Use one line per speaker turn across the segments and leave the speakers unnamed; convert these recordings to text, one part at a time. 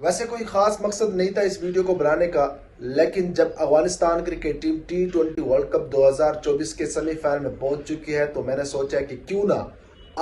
ویسے کوئی خاص مقصد نہیں تھا اس ویڈیو کو بنانے کا، لیکن جب Afghanistan cricket team T20 world cup 2024 کے سیمی فائنل میں پہنچ چکی ہے تو میں نے سوچا کہ کیوں نہ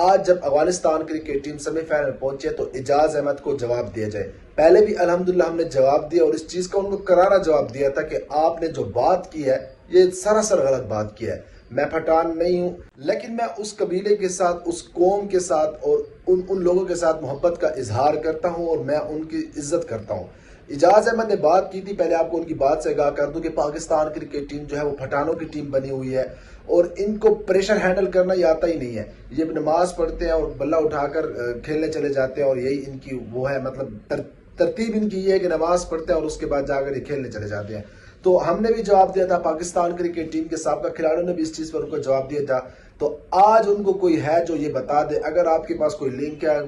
آج جب Afghanistan cricket team semi final میں پہنچی ہے تو اعجاز احمد کو جواب دیا جائے۔ پہلے بھی الحمدللہ ہم نے جواب دیا اور اس چیز کا ان کو کرارا جواب دیا تھا کہ آپ نے جو بات کی ہے یہ سراسر غلط بات کی ہے۔ میں پٹھان نہیں ہوں، لیکن میں اس قبیلے کے ساتھ، اس قوم کے ساتھ اور ان لوگوں کے ساتھ محبت کا اظہار کرتا ہوں اور میں ان کی عزت کرتا ہوں۔ اعجاز احمد نے بات کی تھی، پہلے آپ کو ان کی بات سے آگاہ کر دوں کہ پاکستان کرکٹ ٹیم جو ہے وہ پٹھانوں کی ٹیم بنی ہوئی ہے اور ان کو پریشر ہینڈل کرنا ہی آتا ہی نہیں ہے۔ یہ نماز پڑھتے ہیں اور بلہ اٹھا کر کھیلنے چلے جاتے ہیں اور یہی ان کی وہ ہے، مطلب ترتیب ان کی یہ ہے کہ نماز پڑھتے ہیں اور اس کے بعد جا کر یہ کھیلنے چلے جاتے ہیں۔ تو ہم نے بھی جواب دیا تھا، پاکستان کرکٹ ٹیم کے سابقہ کھلاڑیوں نے بھی اس چیز پر ان کو جواب دیا تھا۔ تو آج ان کو کوئی ہے جو یہ بتا دے، اگر آپ کے پاس کوئی لنک ہے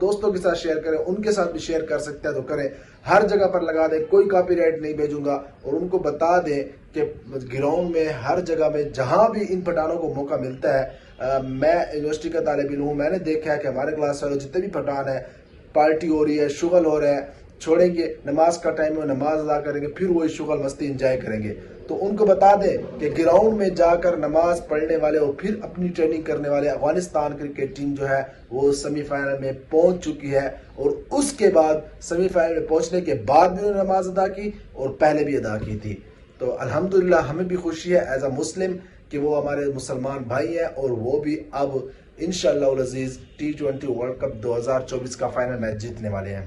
دوستوں کے ساتھ شیئر کریں، ان کے ساتھ بھی شیئر کر سکتے ہیں تو کریں، ہر جگہ پر لگا دیں، کوئی کاپی رائٹ نہیں بھیجوں گا، اور ان کو بتا دیں کہ گراؤنڈ میں ہر جگہ میں جہاں بھی ان پٹھانوں کو موقع ملتا ہے، میں یونیورسٹی کا طالب علم ہوں، میں نے دیکھا ہے کہ ہمارے کلاس والے جتنے بھی پٹھان ہیں، پارٹی ہو رہی ہے، شغل ہو رہا ہے، چھوڑیں گے نماز کا ٹائم میں نماز ادا کریں گے، پھر وہی شغل مستی انجوائے کریں گے۔ تو ان کو بتا دیں کہ گراؤنڈ میں جا کر نماز پڑھنے والے اور پھر اپنی ٹریننگ کرنے والے افغانستان کرکٹ ٹیم جو ہے وہ سیمی فائنل میں پہنچ چکی ہے، اور اس کے بعد سیمی فائنل میں پہنچنے کے بعد بھی انہوں نے نماز ادا کی اور پہلے بھی ادا کی تھی۔ تو الحمدللہ ہمیں بھی خوشی ہے ایز اے مسلم کہ وہ ہمارے مسلمان بھائی ہیں، اور وہ بھی اب انشاءاللہ العزیز T20 ورلڈ کپ 2024 کا فائنل میچ جیتنے والے ہیں۔